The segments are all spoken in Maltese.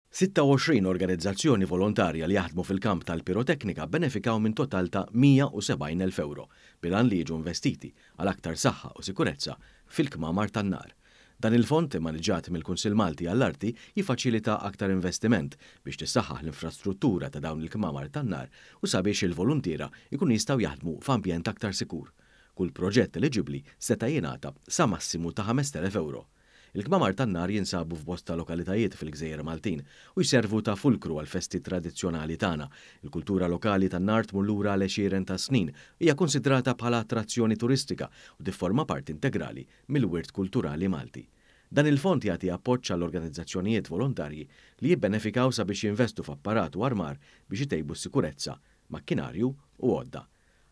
26 organizzazzjoni volontarja li jaħdmu fil-kamp tal-piroteknika benefikaw minn total ta' 170,000 euro bilan li jiġu investiti għal aktar saħħa u sikurezza fil-kmamar tan-nar. Dan il-fond maniġġat mill-Kunsill Malti għall-Arti jiffaċilita aktar investiment biex tissaħħaħ l-infrastruttura ta' dawn il-kmamar tan-nar u sabiex il-volontiera jkun jistgħu jaħdmu f'ambjent aktar sikur. Kull proġett eliġibbli seta' jingħata sa massimu ta' 5,000 euro. Il-kmamar tan-nar jinsabu f'bosta lokalitajiet fil-Gżejjer Maltin u jservu ta' fulkru għal festi tradizzjonali tagħna. Il-kultura lokali tan-nar tmur lura għal 20 ta' snin hija konsidrata bħala attrazzjoni turistika u tifforma parti integrali mill-wirt kulturali Malti. Dan il-fond jagħti appoġġ għall organizzazzjonijiet volontarji li jibbenefikaw sabiex jinvestu f'apparat u armar biex itejbu s-sikurezza, makkinarju u għodda.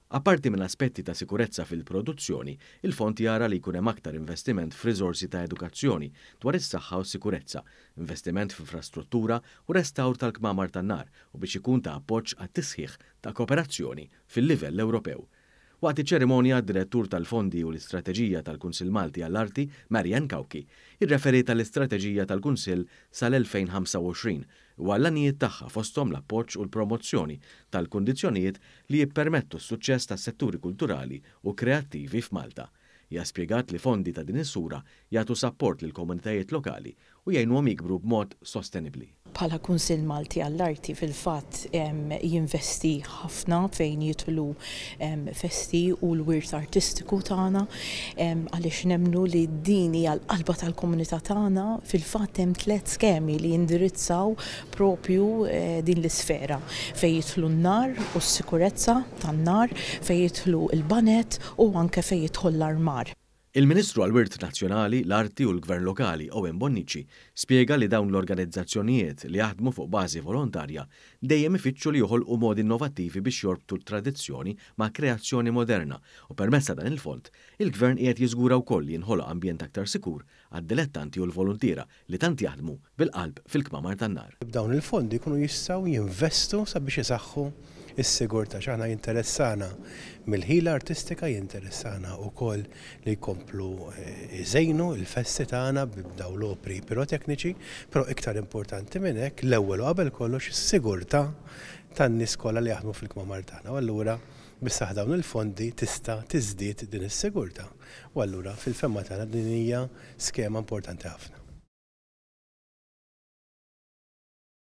Apparti minn aspetti ta' sikurezza fil-produzzjoni, il-fond jara li jkun hemm aktar investiment f'riżorsi ta' edukazzjoni dwar is-saħħa u s-sikurezza, investiment f'infrastruttura u restawr tal-kmamar tan-nar u biex ikun ta' appoġġ għat-tisħiħ ta' kooperazzjoni fil-livell Ewropew. Waqt iċ-ċerimonja, d-direttur tal-fondi u l-istrateġija tal-Kunsill Malti għall-Arti, Marian Kawki, irreferita l-istrateġija tal-Kunsill sal-2025 u għall-anijiet tagħha fosthom l-appoġġ u l-promozzjoni tal-kundizzjonijiet li jippermettu s-suċċess tas-setturi kulturali u kreattivi f'Malta. Hija spjegat li fondi ta' din is-sura jagħtu sapport lil komunitajiet lokali u jgħinhom jikbru b'mod sostenibbli. Bħala Kunsill Malti għall-Arti fil-fatt jinvesti ħafna fejn jidħlu festi u l-wirt artistiku tagħna għaliex nemmnu li din hija l-qalba tal-komunità tagħna fil-fatt hemm 3 skemi li jindirizzaw propju din l-isfera fejn jidħlu n-nar u s-sikurezza tan-nar, fejn jidħlu l-banet u anke fejn jidħol l-armar. Il-Ministru għall-Wirt Nazzjonali, l-Arti u l-Gvern Lokali Owen Bonnici spjega li dawn l-organizzazzjonijiet li jaħdmu fuq bażi volontarja dejjem ifittxu li joħolqu modi innovattivi biex jorbtu t-tradizzjoni ma' kreazzjoni moderna u permezz dan il-fond, il-Gvern qiegħed jiżgura wkoll li jinħoloq ambjent aktar sikur għad-dilettanti u l-volontiera li tant jaħdmu bil-qalb fil-kmamar tan-nar. Dawn il-fondi jkunu jistgħu jinvestu sabiex isaħħu is-sigurtà x'aħna jinteressana mill-ħila artistika jinteressana wkoll li jkomplu iżejnu il-festi tagħna b'daw l-opri pirotekniċi, però iktar importanti minn hekk l-ewwel u qabel kollox is-sigurtà tan-nies kollha li jaħdmu fil-kmamar tagħna. U allura bisaħ dawn il-fondi tista' tiżdied din is-sigurtà. U allura fil-femma tagħna din hija skema importanti ħafna.